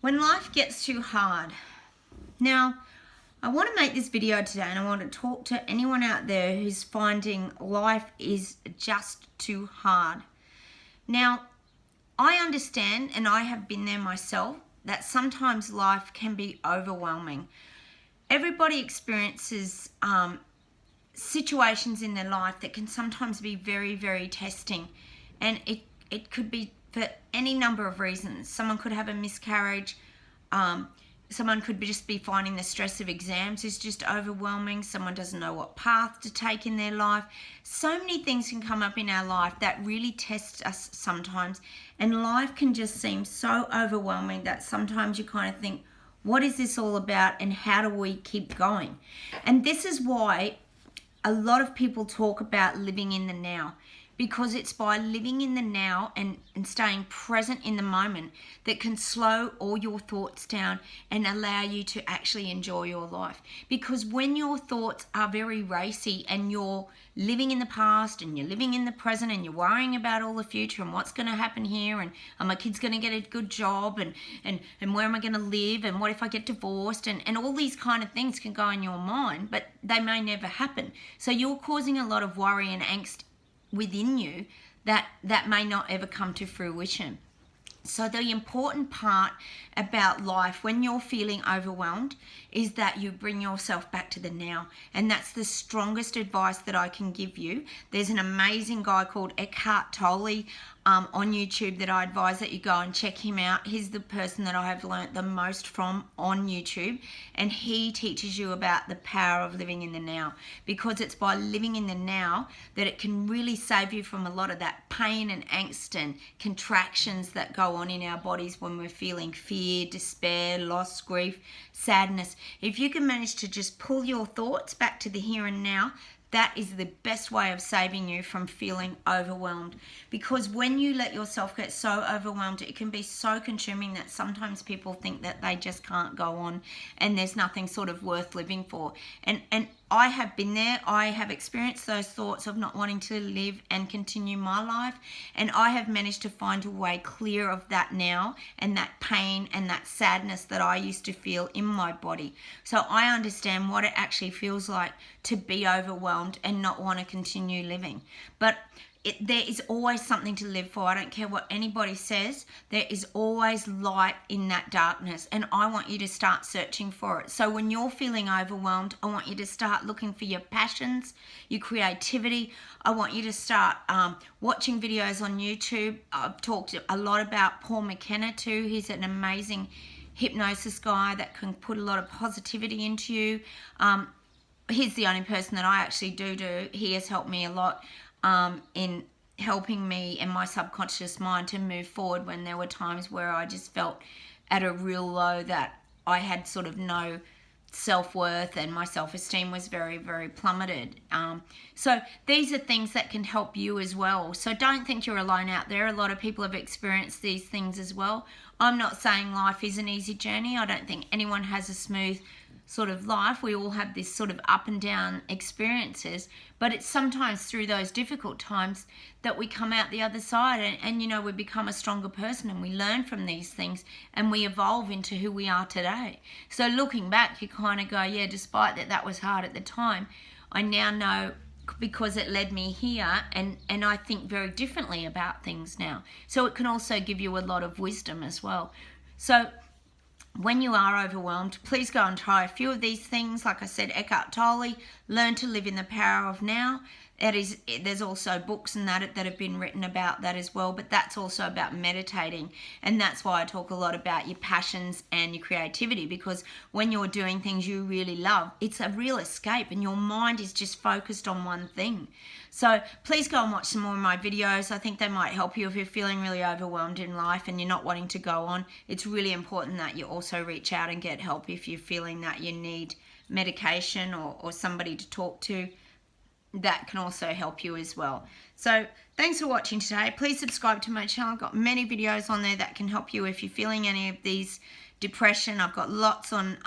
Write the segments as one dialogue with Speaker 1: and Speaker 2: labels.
Speaker 1: When life gets too hard. Now, I want to make this video today and I want to talk to anyone out there who's finding life is just too hard. Now, I understand, and I have been there myself, that sometimes life can be overwhelming. Everybody experiences situations in their life that can sometimes be very, very testing. And it could be for any number of reasons. Someone could have a miscarriage. Someone could just be finding the stress of exams is just overwhelming. Someone doesn't know what path to take in their life. So many things can come up in our life that really test us sometimes. And life can just seem so overwhelming that sometimes you kind of think, what is this all about and how do we keep going? And this is why a lot of people talk about living in the now. Because it's by living in the now and staying present in the moment that can slow all your thoughts down and allow you to actually enjoy your life. Because when your thoughts are very racy and you're living in the past and you're living in the present and you're worrying about all the future and what's going to happen here and are my kids going to get a good job and where am I going to live and what if I get divorced and all these kind of things can go in your mind, but they may never happen. So you're causing a lot of worry and angst within you that may not ever come to fruition. So the important part about life when you're feeling overwhelmed is that you bring yourself back to the now. And that's the strongest advice that I can give you. There's an amazing guy called Eckhart Tolle on YouTube that I advise that you go and check him out. He's the person that I have learnt the most from on YouTube. And he teaches you about the power of living in the now. Because it's by living in the now that it can really save you from a lot of that pain and angst and contractions that go on in our bodies when we're feeling fear, despair, loss, grief, sadness. If you can manage to just pull your thoughts back to the here and now, that is the best way of saving you from feeling overwhelmed. Because when you let yourself get so overwhelmed, it can be so consuming that sometimes people think that they just can't go on and there's nothing sort of worth living for. And I have been there. I have experienced those thoughts of not wanting to live and continue my life. And I have managed to find a way clear of that now and that pain and that sadness that I used to feel in my body. So I understand what it actually feels like to be overwhelmed and not want to continue living. But there is always something to live for. I don't care what anybody says. There is always light in that darkness. And I want you to start searching for it. So when you're feeling overwhelmed, I want you to start looking for your passions, your creativity. I want you to start watching videos on YouTube. I've talked a lot about Paul Mckenna too. He's an amazing hypnosis guy that can put a lot of positivity into you. He's the only person that I actually do. He has helped me a lot in helping me and my subconscious mind to move forward when there were times where I just felt at a real low that I had sort of no self-worth and my self-esteem was very, very plummeted. So these are things that can help you as well. So don't think you're alone out there. A lot of people have experienced these things as well. I'm not saying life is an easy journey. I don't think anyone has a smooth sort of life. We all have this sort of up and down experiences, but it's sometimes through those difficult times that we come out the other side and you know, we become a stronger person and we learn from these things and we evolve into who we are today. So looking back, you kind of go, yeah, despite that was hard at the time, I now know because it led me here and I think very differently about things now. So it can also give you a lot of wisdom as well. So when you are overwhelmed, please go and try a few of these things. Like I said, Eckhart Tolle, Learn to Live in the Power of Now. There's also books and that have been written about that as well, but that's also about meditating. And that's why I talk a lot about your passions and your creativity, because when you're doing things you really love, it's a real escape and your mind is just focused on one thing. So please go and watch some more of my videos. I think they might help you if you're feeling really overwhelmed in life and you're not wanting to go on. It's really important that you also reach out and get help if you're feeling that you need medication or somebody to talk to. That can also help you as well. So thanks for watching today. Please subscribe to my channel. I've got many videos on there that can help you if you're feeling any of these depression. I've got lots on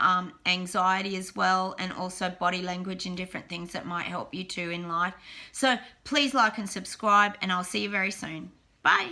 Speaker 1: anxiety as well, and also body language and different things that might help you too in life. So please like and subscribe, and I'll see you very soon. Bye.